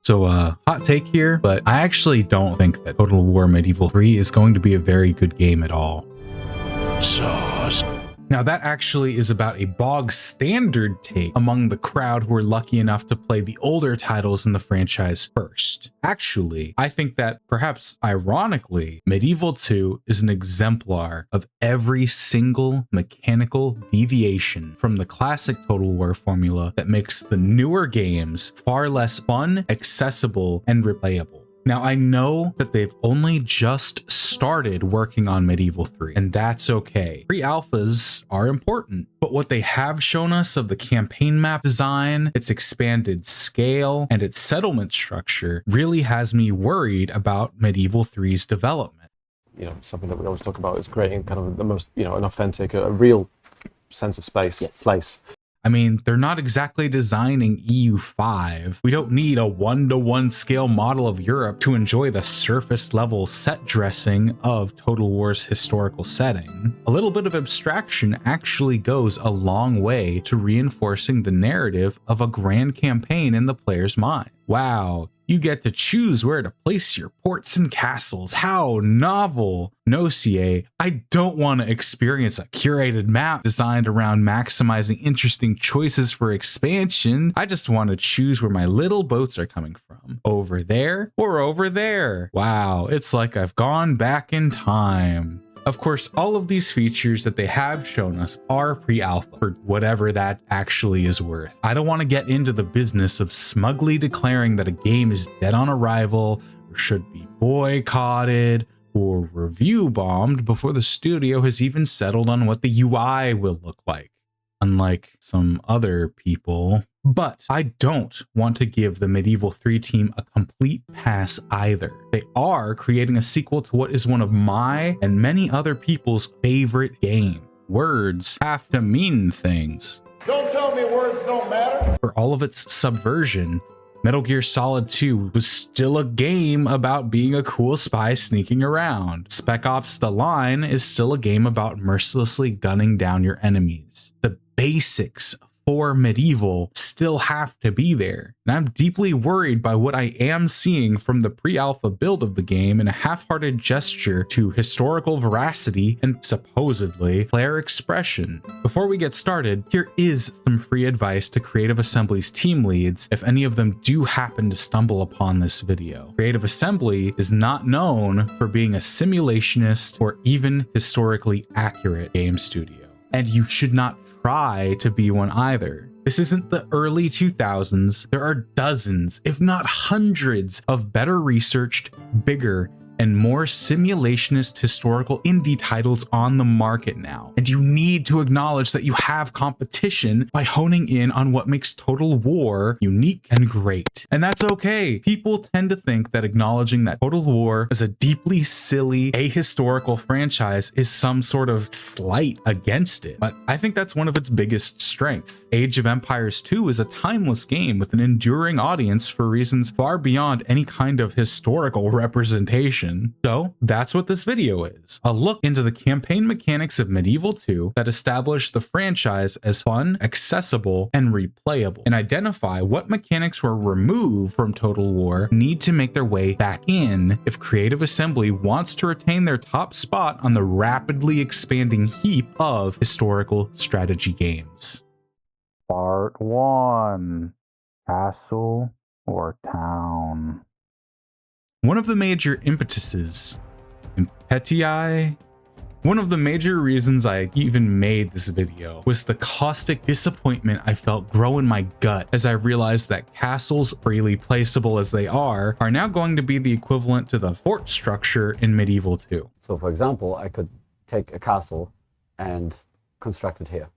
So hot take here, but I actually don't think that Total War Medieval 3 is going to be a very good game at all. Now that actually is about a bog standard take among the crowd who are lucky enough to play the older titles in the franchise first. Actually, I think that perhaps ironically, Medieval 2 is an exemplar of every single mechanical deviation from the classic Total War formula that makes the newer games far less fun, accessible, and replayable. Now, I know that they've only just started working on Medieval 3, and that's okay. Pre-alphas are important, but what they have shown us of the campaign map design, its expanded scale, and its settlement structure really has me worried about Medieval 3's development. You know, something that we always talk about is creating kind of the most, you know, an authentic, a real sense of space, place. I mean, they're not exactly designing EU5. We don't need a 1-to-1 scale model of Europe to enjoy the surface level set dressing of Total War's historical setting. A little bit of abstraction actually goes a long way to reinforcing the narrative of a grand campaign in the player's mind. Wow, you get to choose where to place your ports and castles. How novel! No, CA, I don't want to experience a curated map designed around maximizing interesting choices for expansion. I just want to choose where my little boats are coming from. Over there or over there. Wow, it's like I've gone back in time. Of course, all of these features that they have shown us are pre-alpha, for whatever that actually is worth. I don't want to get into the business of smugly declaring that a game is dead on arrival or should be boycotted or review bombed before the studio has even settled on what the UI will look like, unlike some other people. But I don't want to give the Medieval 3 team a complete pass either. They are creating a sequel to what is one of my and many other people's favorite game. Words have to mean things. Don't tell me words don't matter. For all of its subversion, Metal Gear Solid 2 was still a game about being a cool spy sneaking around. Spec Ops: The Line is still a game about mercilessly gunning down your enemies. The basics for Medieval still have to be there. And I'm deeply worried by what I am seeing from the pre-alpha build of the game in a half-hearted gesture to historical veracity and supposedly player expression. Before we get started, here is some free advice to Creative Assembly's team leads if any of them do happen to stumble upon this video. Creative Assembly is not known for being a simulationist or even historically accurate game studio. And you should not try to be one either. This isn't the early 2000s. There are dozens, if not hundreds, of better researched, bigger, and more simulationist historical indie titles on the market now. And you need to acknowledge that you have competition by honing in on what makes Total War unique and great. And that's okay. People tend to think that acknowledging that Total War is a deeply silly, ahistorical franchise is some sort of slight against it. But I think that's one of its biggest strengths. Age of Empires 2 is a timeless game with an enduring audience for reasons far beyond any kind of historical representation. So that's what this video is. A look into the campaign mechanics of Medieval 2 that establish the franchise as fun, accessible, and replayable, and identify what mechanics were removed from Total War need to make their way back in if Creative Assembly wants to retain their top spot on the rapidly expanding heap of historical strategy games. Part 1. Castle or Town. One of the major impetuses, one of the major reasons I even made this video was the caustic disappointment I felt grow in my gut as I realized that castles, freely placeable as they are now going to be the equivalent to the fort structure in Medieval 2. So for example, I could take a castle and construct it here.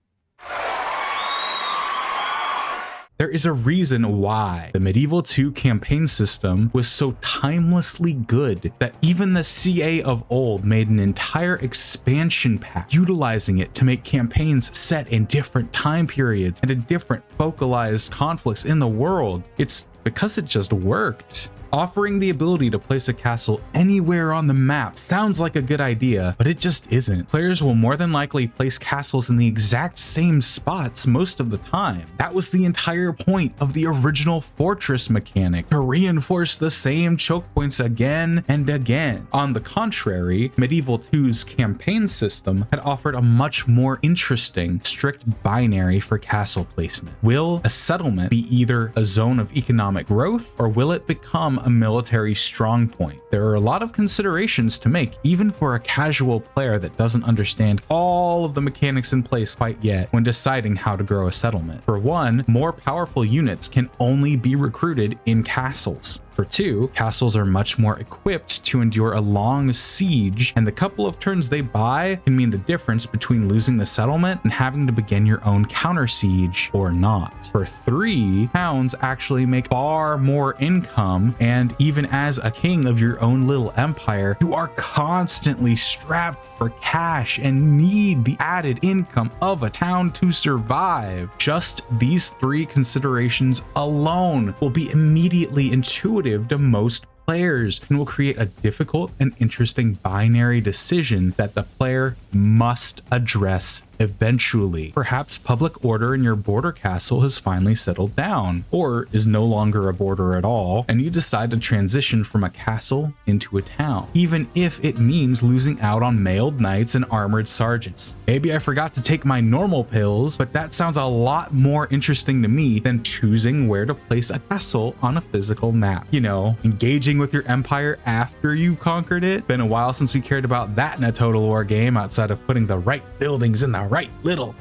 There is a reason why the Medieval 2 campaign system was so timelessly good that even the CA of old made an entire expansion pack utilizing it to make campaigns set in different time periods and in different focalized conflicts in the world. It's because it just worked. Offering the ability to place a castle anywhere on the map sounds like a good idea, but it just isn't. Players will more than likely place castles in the exact same spots most of the time. That was the entire point of the original fortress mechanic, to reinforce the same choke points again and again. On the contrary, Medieval 2's campaign system had offered a much more interesting, strict binary for castle placement. Will a settlement be either a zone of economic growth, or will it become a military strong point? There are a lot of considerations to make, even for a casual player that doesn't understand all of the mechanics in place quite yet when deciding how to grow a settlement. For one, more powerful units can only be recruited in castles. For two, castles are much more equipped to endure a long siege, and the couple of turns they buy can mean the difference between losing the settlement and having to begin your own counter siege or not. For three, towns actually make far more income, and even as a king of your own little empire, you are constantly strapped for cash and need the added income of a town to survive. Just these three considerations alone will be immediately intuitive to most players and will create a difficult and interesting binary decision that the player must address eventually. Perhaps public order in your border castle has finally settled down, or is no longer a border at all, and you decide to transition from a castle into a town, even if it means losing out on mailed knights and armored sergeants. Maybe I forgot to take my normal pills, but that sounds a lot more interesting to me than choosing where to place a castle on a physical map. You know, engaging with your empire after you've conquered it. Been a while since we cared about that in a Total War game, outside of putting the right buildings in the right little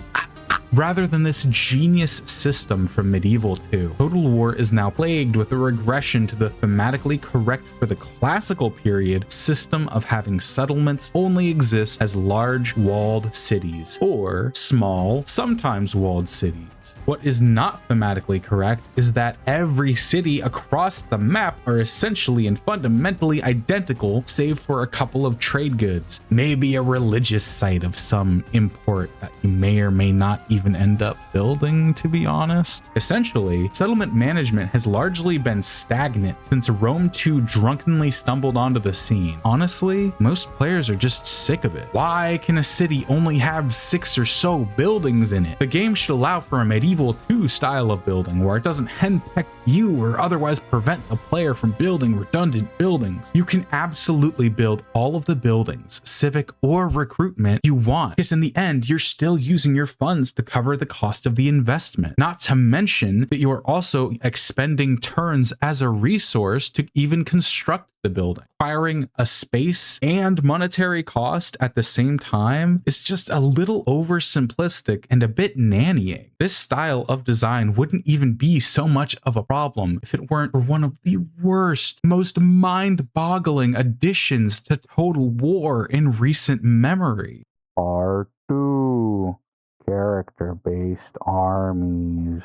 rather than this genius system from Medieval 2. Total War is now plagued with a regression to the thematically correct for the classical period system of having settlements only exist as large walled cities or small, sometimes walled cities. What is not thematically correct is that every city across the map are essentially and fundamentally identical, save for a couple of trade goods, maybe a religious site of some import that you may or may not even end up building, to be honest. Essentially, settlement management has largely been stagnant since Rome 2 drunkenly stumbled onto the scene. Honestly, most players are just sick of it. Why can a city only have 6 or so buildings in it? The game should allow for a Medieval 2 style of building where it doesn't henpeck you or otherwise prevent the player from building redundant buildings. You can absolutely build all of the buildings, civic or recruitment, you want, because in the end, you're still using your funds to cover the cost of the investment. Not to mention that you are also expending turns as a resource to even construct the building. Acquiring a space and monetary cost at the same time is just a little oversimplistic and a bit nannying. This style of design wouldn't even be so much of a problem if it weren't for one of the worst, most mind-boggling additions to Total War in recent memory. R2 Character-Based Armies.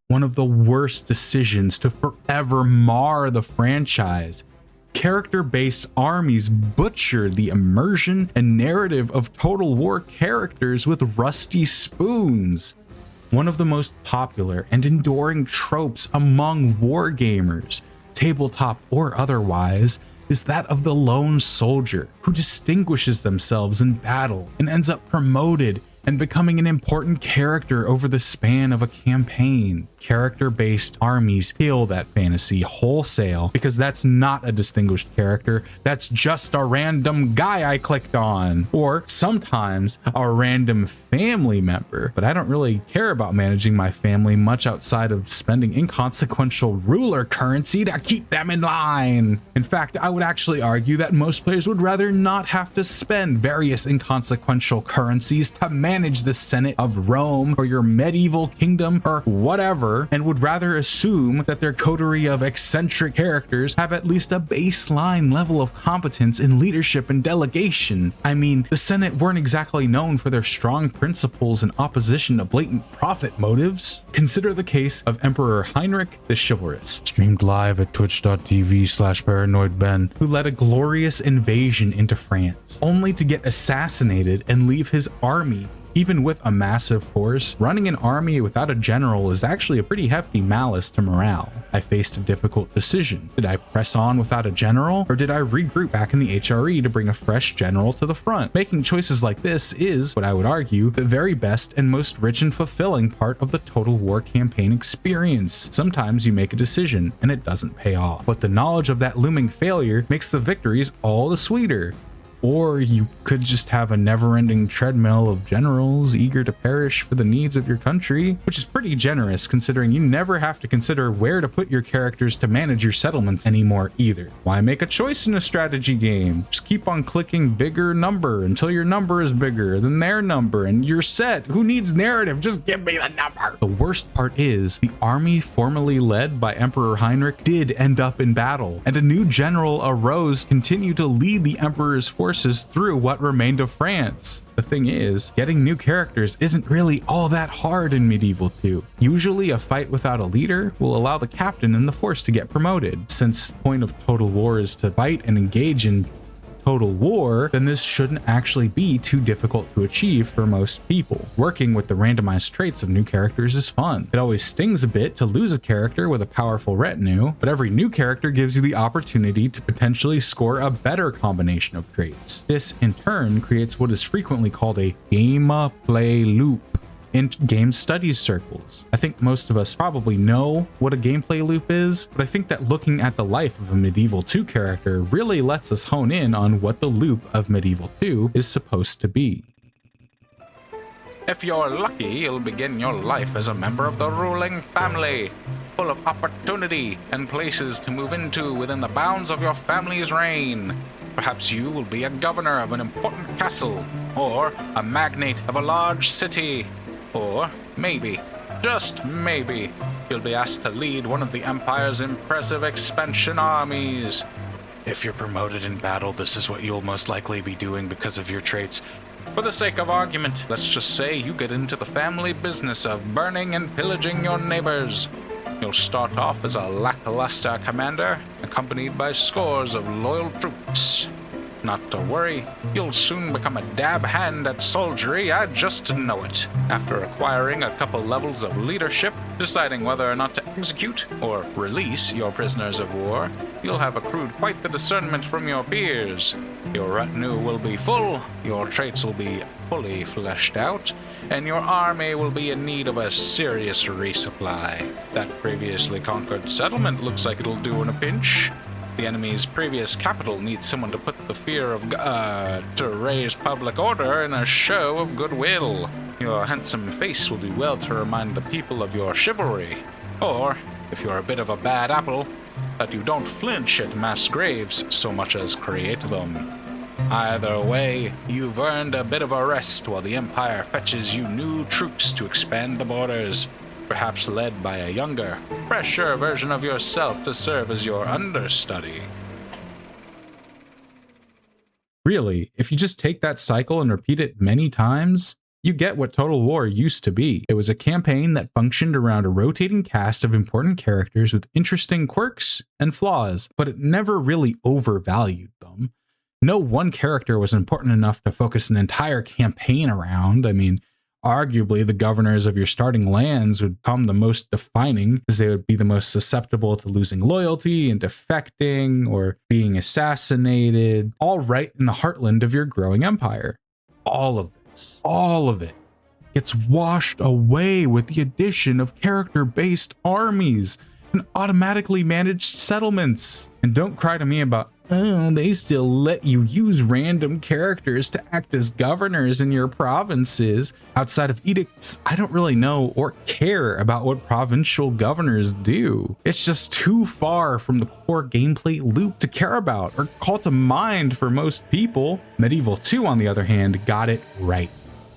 One of the worst decisions to forever mar the franchise. Character-based armies butchered the immersion and narrative of Total War characters with rusty spoons. One of the most popular and enduring tropes among wargamers, tabletop or otherwise, is that of the lone soldier who distinguishes themselves in battle and ends up promoted and becoming an important character over the span of a campaign. Character-based armies kill that fantasy wholesale because that's not a distinguished character, that's just a random guy I clicked on, or sometimes a random family member. But I don't really care about managing my family much outside of spending inconsequential ruler currency to keep them in line. In fact, I would actually argue that most players would rather not have to spend various inconsequential currencies to manage the Senate of Rome or your medieval kingdom or whatever, and would rather assume that their coterie of eccentric characters have at least a baseline level of competence in leadership and delegation. I mean, the Senate weren't exactly known for their strong principles in opposition to blatant profit motives. Consider the case of Emperor Heinrich the Chivalrous, streamed live at twitch.tv/paranoidben, who led a glorious invasion into France, only to get assassinated and leave his army Even with a massive force, running an army without a general is actually a pretty hefty malus to morale. I faced a difficult decision. Did I press on without a general, or did I regroup back in the HRE to bring a fresh general to the front? Making choices like this is, what I would argue, the very best and most rich and fulfilling part of the Total War campaign experience. Sometimes you make a decision and it doesn't pay off, but the knowledge of that looming failure makes the victories all the sweeter. Or you could just have a never-ending treadmill of generals eager to perish for the needs of your country, which is pretty generous considering you never have to consider where to put your characters to manage your settlements anymore either. Why make a choice in a strategy game? Just keep on clicking bigger number until your number is bigger than their number and you're set. Who needs narrative? Just give me the number. The worst part is the army formerly led by Emperor Heinrich did end up in battle, and a new general arose to continue to lead the Emperor's forces through what remained of France. The thing is, getting new characters isn't really all that hard in Medieval 2. Usually a fight without a leader will allow the captain in the force to get promoted. Since the point of Total War is to fight and engage in Total War, then this shouldn't actually be too difficult to achieve for most people. Working with the randomized traits of new characters is fun. It always stings a bit to lose a character with a powerful retinue, but every new character gives you the opportunity to potentially score a better combination of traits. This, in turn, creates what is frequently called a gameplay loop in game studies circles. I think most of us probably know what a gameplay loop is, but I think that looking at the life of a Medieval 2 character really lets us hone in on what the loop of Medieval 2 is supposed to be. If you're lucky, you'll begin your life as a member of the ruling family, full of opportunity and places to move into within the bounds of your family's reign. Perhaps you will be a governor of an important castle, or a magnate of a large city. Or maybe, just maybe, you'll be asked to lead one of the Empire's impressive expansion armies. If you're promoted in battle, this is what you'll most likely be doing because of your traits. For the sake of argument, let's just say you get into the family business of burning and pillaging your neighbors. You'll start off as a lackluster commander, accompanied by scores of loyal troops. Not to worry, you'll soon become a dab hand at soldiery, I just know it. After acquiring a couple levels of leadership, deciding whether or not to execute or release your prisoners of war, you'll have accrued quite the discernment from your peers. Your retinue will be full, your traits will be fully fleshed out, and your army will be in need of a serious resupply. That previously conquered settlement looks like it'll do in a pinch. The enemy's previous capital needs someone to put the fear of to raise public order in a show of goodwill. Your handsome face will do well to remind the people of your chivalry. Or, if you're a bit of a bad apple, that you don't flinch at mass graves so much as create them. Either way, you've earned a bit of a rest while the Empire fetches you new troops to expand the borders. Perhaps led by a younger, fresher version of yourself to serve as your understudy. Really, if you just take that cycle and repeat it many times, you get what Total War used to be. It was a campaign that functioned around a rotating cast of important characters with interesting quirks and flaws, but it never really overvalued them. No one character was important enough to focus an entire campaign around. I mean, arguably, the governors of your starting lands would become the most defining, as they would be the most susceptible to losing loyalty and defecting or being assassinated, all right in the heartland of your growing empire. All of it gets washed away with the addition of character-based armies and automatically managed settlements. And don't cry to me about, oh, they still let you use random characters to act as governors in your provinces. Outside of edicts, I don't really know or care about what provincial governors do. It's just too far from the core gameplay loop to care about or call to mind for most people. Medieval 2, on the other hand, got it right.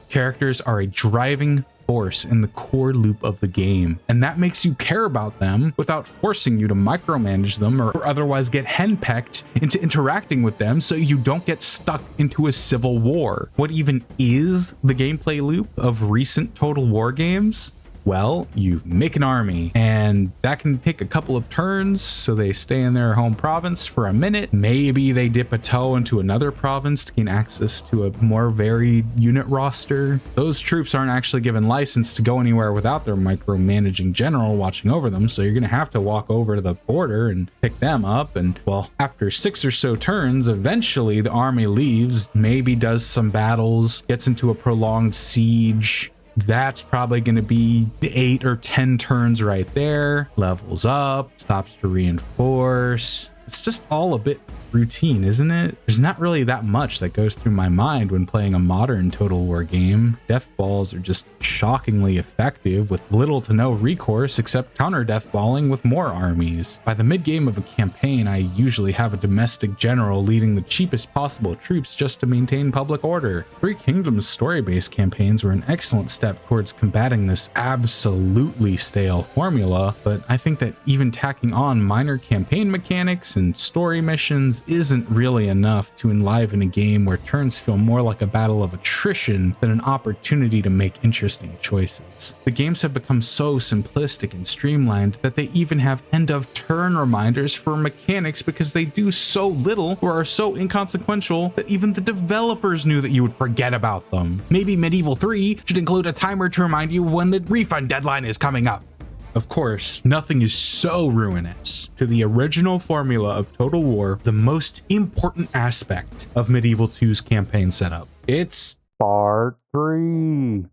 Characters are a driving force in the core loop of the game, and that makes you care about them without forcing you to micromanage them or otherwise get henpecked into interacting with them so you don't get stuck into a civil war. What even is the gameplay loop of recent Total War games? Well, you make an army, and that can take a couple of turns, so they stay in their home province for a minute. Maybe they dip a toe into another province to gain access to a more varied unit roster. Those troops aren't actually given license to go anywhere without their micromanaging general watching over them, so you're going to have to walk over to the border and pick them up. And, well, after 6 or so turns, eventually the army leaves, maybe does some battles, gets into a prolonged siege. That's probably going to be 8 or 10 turns right there. Levels up, stops to reinforce. It's just all a bit routine, isn't it? There's not really that much that goes through my mind when playing a modern Total War game. Death balls are just shockingly effective with little to no recourse except counter death balling with more armies. By the mid game of a campaign, I usually have a domestic general leading the cheapest possible troops just to maintain public order. Three Kingdoms story-based campaigns were an excellent step towards combating this absolutely stale formula, but I think that even tacking on minor campaign mechanics and story missions isn't really enough to enliven a game where turns feel more like a battle of attrition than an opportunity to make interesting choices. The games have become so simplistic and streamlined that they even have end of turn reminders for mechanics because they do so little or are so inconsequential that even the developers knew that you would forget about them. Maybe Medieval 3 should include a timer to remind you when the refund deadline is coming up. Of course, nothing is so ruinous. To the original formula of Total War, the most important aspect of Medieval 2's campaign setup. It's Part 3.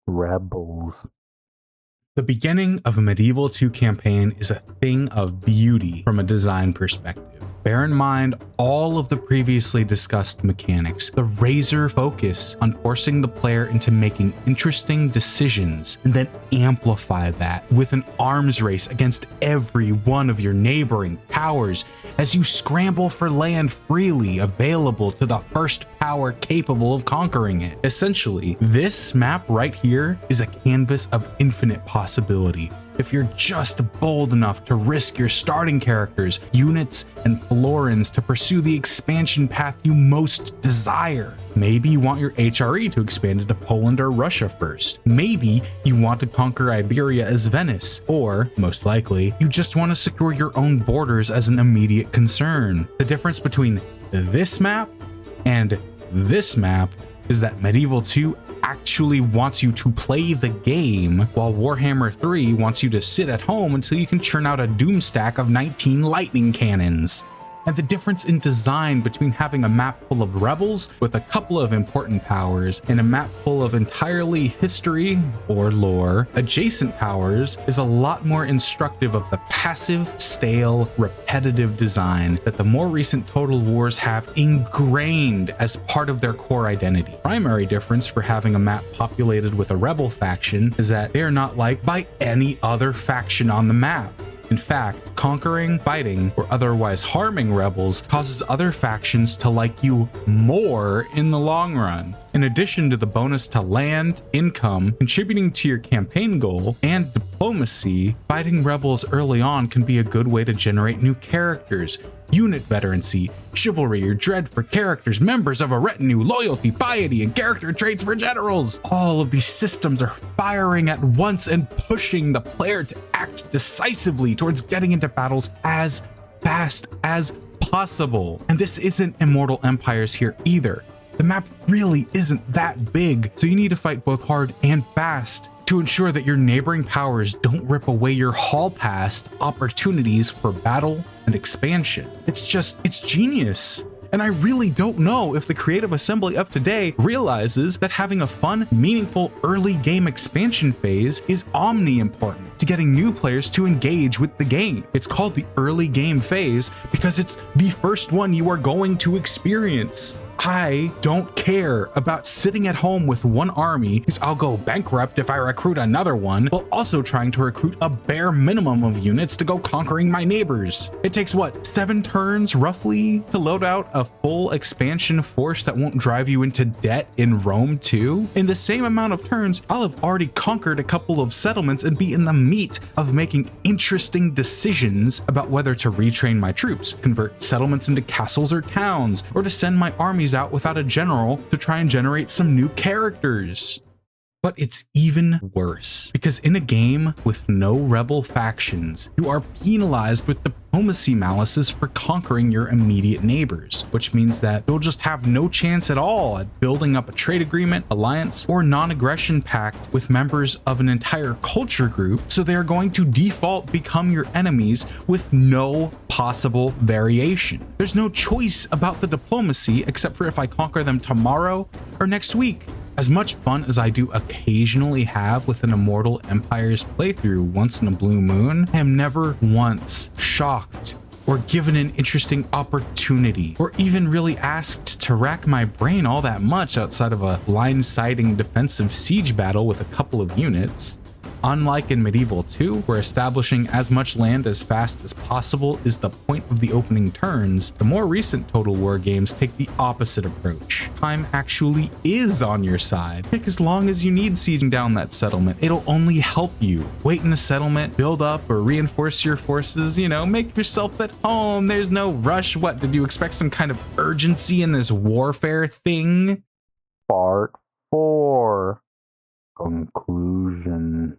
Rebels. The beginning of a Medieval 2 campaign is a thing of beauty from a design perspective. Bear in mind all of the previously discussed mechanics, the razor focus on forcing the player into making interesting decisions, and then amplify that with an arms race against every one of your neighboring powers as you scramble for land freely available to the first power capable of conquering it. Essentially, this map right here is a canvas of infinite possibility. If you're just bold enough to risk your starting characters, units, and florins to pursue the expansion path you most desire. Maybe you want your HRE to expand into Poland or Russia first. Maybe you want to conquer Iberia as Venice, or, most likely, you just want to secure your own borders as an immediate concern. The difference between this map and this map is that Medieval 2 actually wants you to play the game, while Warhammer 3 wants you to sit at home until you can churn out a doom stack of 19 lightning cannons. And the difference in design between having a map full of rebels with a couple of important powers and a map full of entirely history or lore adjacent powers is a lot more instructive of the passive, stale, repetitive design that the more recent Total Wars have ingrained as part of their core identity. Primary difference for having a map populated with a rebel faction is that they are not liked by any other faction on the map. In fact, conquering, fighting, or otherwise harming rebels causes other factions to like you more in the long run. In addition to the bonus to land, income, contributing to your campaign goal, and diplomacy, fighting rebels early on can be a good way to generate new characters, unit veterancy, chivalry or dread for characters, members of a retinue, loyalty, piety, and character traits for generals. All of these systems are firing at once and pushing the player to act decisively towards getting into battles as fast as possible. And this isn't Immortal Empires here either. The map really isn't that big, so you need to fight both hard and fast to ensure that your neighboring powers don't rip away your hall pass opportunities for battle and expansion. It's genius. And I really don't know if the creative assembly of today realizes that having a fun, meaningful early game expansion phase is omni-important to getting new players to engage with the game. It's called the early game phase because it's the first one you are going to experience. I don't care about sitting at home with one army because I'll go bankrupt if I recruit another one, while also trying to recruit a bare minimum of units to go conquering my neighbors. It takes, 7 turns roughly to load out a full expansion force that won't drive you into debt in Rome too? In the same amount of turns, I'll have already conquered a couple of settlements and be in the meat of making interesting decisions about whether to retrain my troops, convert settlements into castles or towns, or to send my armies out without a general to try and generate some new characters. But it's even worse, because in a game with no rebel factions, you are penalized with diplomacy malices for conquering your immediate neighbors, which means that you'll just have no chance at all at building up a trade agreement, alliance, or non-aggression pact with members of an entire culture group, so they are going to default become your enemies with no possible variation. There's no choice about the diplomacy except for if I conquer them tomorrow or next week. As much fun as I do occasionally have with an Immortal Empires playthrough once in a blue moon, I am never once shocked or given an interesting opportunity or even really asked to rack my brain all that much outside of a line-siding defensive siege battle with a couple of units. Unlike in Medieval 2, where establishing as much land as fast as possible is the point of the opening turns, the more recent Total War games take the opposite approach. Time actually is on your side. Take as long as you need sieging down that settlement. It'll only help you. Wait in a settlement, build up or reinforce your forces, make yourself at home. There's no rush. What, did you expect some kind of urgency in this warfare thing? Part 4. Conclusion.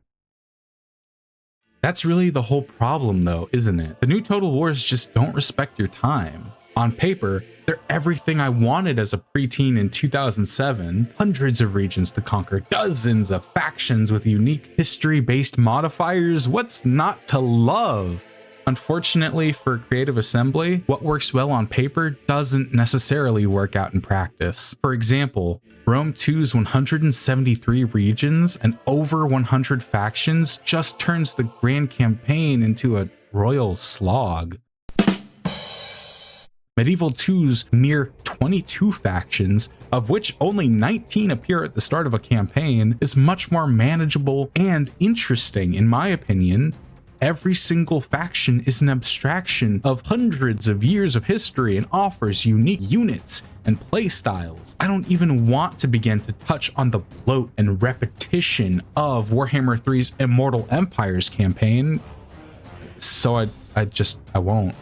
That's really the whole problem though, isn't it? The new Total Wars just don't respect your time. On paper, they're everything I wanted as a preteen in 2007. Hundreds of regions to conquer, dozens of factions with unique history-based modifiers. What's not to love? Unfortunately for Creative Assembly, what works well on paper doesn't necessarily work out in practice. For example, Rome 2's 173 regions and over 100 factions just turns the grand campaign into a royal slog. Medieval 2's mere 22 factions, of which only 19 appear at the start of a campaign, is much more manageable and interesting in my opinion. Every single faction is an abstraction of hundreds of years of history and offers unique units and play styles. I don't even want to begin to touch on the bloat and repetition of Warhammer 3's Immortal Empires campaign, so I won't.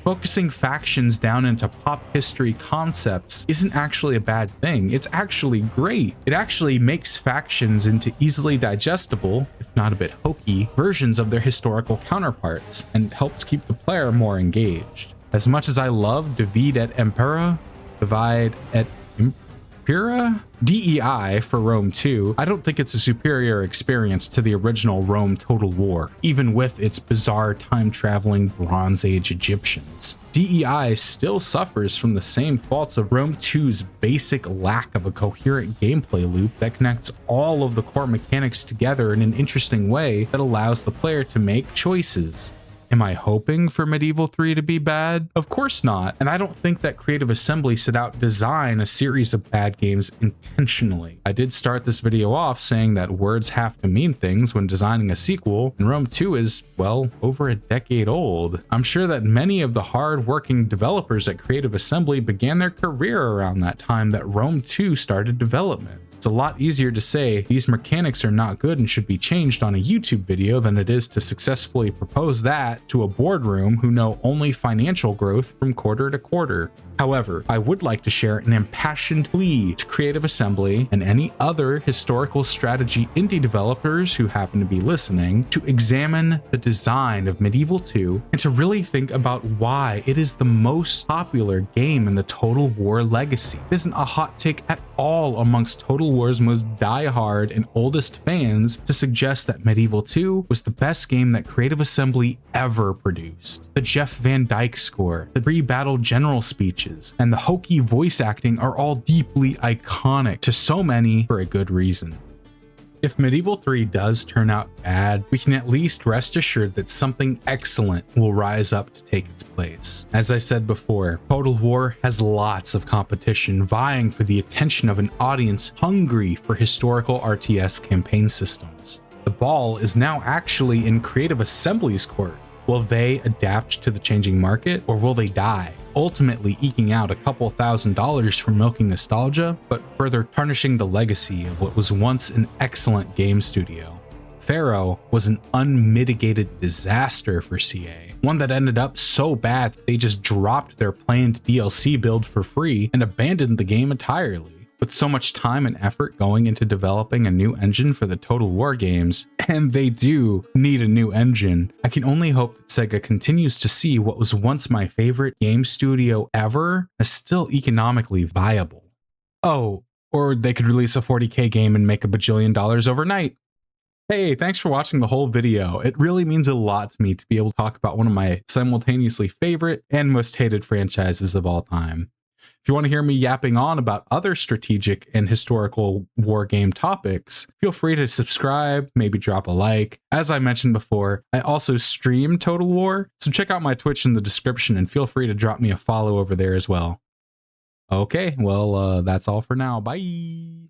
Focusing factions down into pop history concepts isn't actually a bad thing. It's actually great. It actually makes factions into easily digestible, if not a bit hokey, versions of their historical counterparts and helps keep the player more engaged. As much as I love Divide et Impera, Divide et Impera? DEI for Rome 2, I don't think it's a superior experience to the original Rome Total War, even with its bizarre time-traveling Bronze Age Egyptians. DEI still suffers from the same faults of Rome 2's basic lack of a coherent gameplay loop that connects all of the core mechanics together in an interesting way that allows the player to make choices. Am I hoping for Medieval 3 to be bad? Of course not, and I don't think that Creative Assembly set out to design a series of bad games intentionally. I did start this video off saying that words have to mean things when designing a sequel, and Rome 2 is, well, over a decade old. I'm sure that many of the hard-working developers at Creative Assembly began their career around that time that Rome 2 started development. It's a lot easier to say these mechanics are not good and should be changed on a YouTube video than it is to successfully propose that to a boardroom who know only financial growth from quarter to quarter. However, I would like to share an impassioned plea to Creative Assembly and any other historical strategy indie developers who happen to be listening to examine the design of Medieval 2 and to really think about why it is the most popular game in the Total War legacy. It isn't a hot take at all amongst Total War's most die-hard and oldest fans to suggest that Medieval 2 was the best game that Creative Assembly ever produced. The Jeff Van Dyck score, the pre-battle general speeches, and the hokey voice acting are all deeply iconic to so many for a good reason. If Medieval 3 does turn out bad, we can at least rest assured that something excellent will rise up to take its place. As I said before, Total War has lots of competition vying for the attention of an audience hungry for historical RTS campaign systems. The ball is now actually in Creative Assembly's court. Will they adapt to the changing market, or will they die, ultimately eking out a couple $1,000s from milking nostalgia, but further tarnishing the legacy of what was once an excellent game studio? Pharaoh was an unmitigated disaster for CA, one that ended up so bad that they just dropped their planned DLC build for free and abandoned the game entirely. With so much time and effort going into developing a new engine for the Total War games, and they do need a new engine, I can only hope that SEGA continues to see what was once my favorite game studio ever as still economically viable. Oh, or they could release a 40K game and make $1 bajillion overnight. Hey, thanks for watching the whole video. It really means a lot to me to be able to talk about one of my simultaneously favorite and most hated franchises of all time. If you want to hear me yapping on about other strategic and historical war game topics, feel free to subscribe, maybe drop a like. As I mentioned before, I also stream Total War, so check out my Twitch in the description and feel free to drop me a follow over there as well. Okay, well, that's all for now. Bye!